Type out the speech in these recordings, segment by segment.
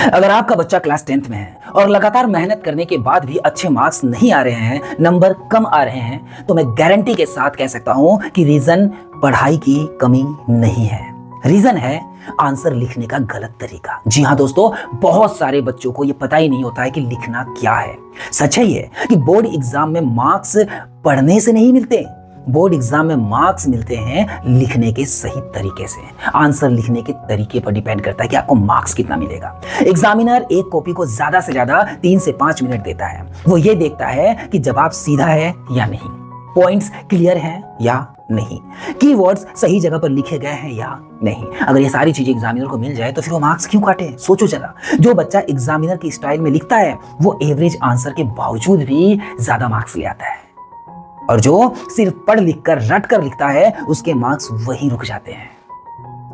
अगर आपका बच्चा क्लास 10th में है और लगातार मेहनत करने के बाद भी अच्छे मार्क्स नहीं आ रहे हैं, नंबर कम आ रहे हैं, तो मैं गारंटी के साथ कह सकता हूं कि रीजन पढ़ाई की कमी नहीं है, रीजन है आंसर लिखने का गलत तरीका। जी हां दोस्तों, बहुत सारे बच्चों को यह पता ही नहीं होता है कि लिखना क्या है। सच है ये कि बोर्ड एग्जाम में मार्क्स पढ़ने से नहीं मिलते, बोर्ड एग्जाम में मार्क्स मिलते हैं लिखने के सही तरीके से। आंसर लिखने के तरीके पर डिपेंड करता है कि आपको मार्क्स कितना मिलेगा। एग्जामिनर एक कॉपी को ज्यादा से ज्यादा 3 से 5 मिनट देता है। वो ये देखता है कि जवाब सीधा है या नहीं, पॉइंट्स क्लियर हैं या नहीं, कीवर्ड्स सही जगह पर लिखे गए हैं या नहीं। अगर ये सारी चीजें एग्जामिनर को मिल जाए तो फिर वो मार्क्स क्यों काटे? सोचो जरा। जो बच्चा एग्जामिनर की स्टाइल में लिखता है वो एवरेज आंसर के बावजूद भी ज्यादा मार्क्स ले आता है, और जो सिर्फ पढ़ लिख कर रट कर लिखता है उसके मार्क्स वहीं रुक जाते हैं।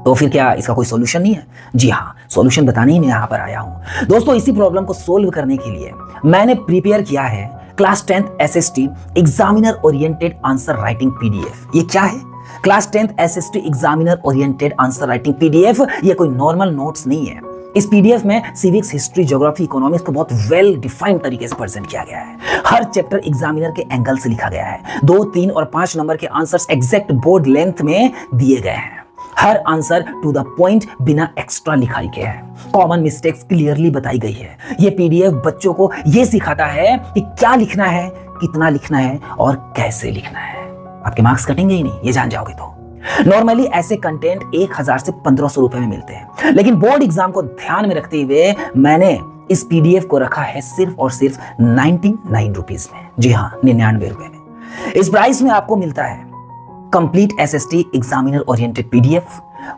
तो फिर क्या इसका कोई सॉल्यूशन नहीं है? जी हाँ, सॉल्यूशन बताने ही मैं यहाँ पर आया हूँ। दोस्तों, इसी प्रॉब्लम को सोल्व करने के लिए मैंने प्रिपेयर किया है class 10th SST examiner oriented answer writing PDF। ये क्या है? Class 10th SST examiner oriented answer writing PDF ये कोई नॉर्मल नोट्स नहीं है। इस PDF में सिविक्स, हिस्ट्री, ज्योग्राफी, इकोनॉमिक्स को बहुत वेल डिफाइंड तरीके से प्रेजेंट किया गया है। हर चैप्टर एग्जामिनर के एंगल से लिखा गया है। 2, 3 और 5 नंबर के आंसर्स एग्जैक्ट बोर्ड लेंथ में दिए गए हैं। हर आंसर टू द पॉइंट, बिना एक्स्ट्रा लिखाई के है। कॉमन मिस्टेक्स क्लियरली बताई गई है। ये PDF बच्चों को यह सिखाता है कि क्या लिखना है, कितना लिखना है और कैसे लिखना है। आपके मार्क्स कटेंगे ही नहीं, ये जान जाओगे तो। नॉर्मली ऐसे कंटेंट 1000 से 1500 रुपए में मिलते हैं, लेकिन बोर्ड एग्जाम को ध्यान में रखते हुए मैंने इस PDF को रखा है सिर्फ और सिर्फ 99 रुपीज में। जी हाँ, 99 रुपए में। इस प्राइस में आपको मिलता है complete SST examiner oriented PDF,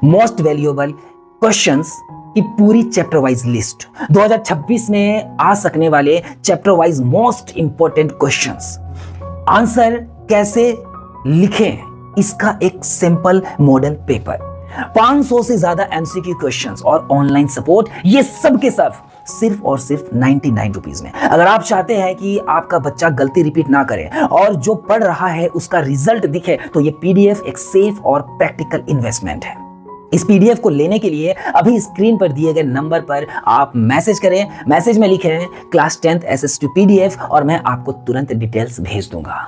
most valuable questions की पूरी चैप्टर वाइज लिस्ट, 2026 में आ सकने वाले chapter wise most important questions, answer कैसे लिखें इसका एक सिंपल मॉडल पेपर, 500 से ज्यादा MCQ क्वेश्चंस और ऑनलाइन सपोर्ट, ये सब के सब सिर्फ और सिर्फ 99 रुपीज में। अगर आप चाहते हैं कि आपका बच्चा गलती रिपीट ना करे और जो पढ़ रहा है उसका रिजल्ट दिखे, तो ये PDF एक सेफ और प्रैक्टिकल इन्वेस्टमेंट है। इस PDF को लेने के लिए अभी स्क्रीन पर दिए गए नंबर पर आप मैसेज करें। मैसेज में लिखें क्लास 10th SST PDF और मैं आपको तुरंत डिटेल्स भेज दूंगा।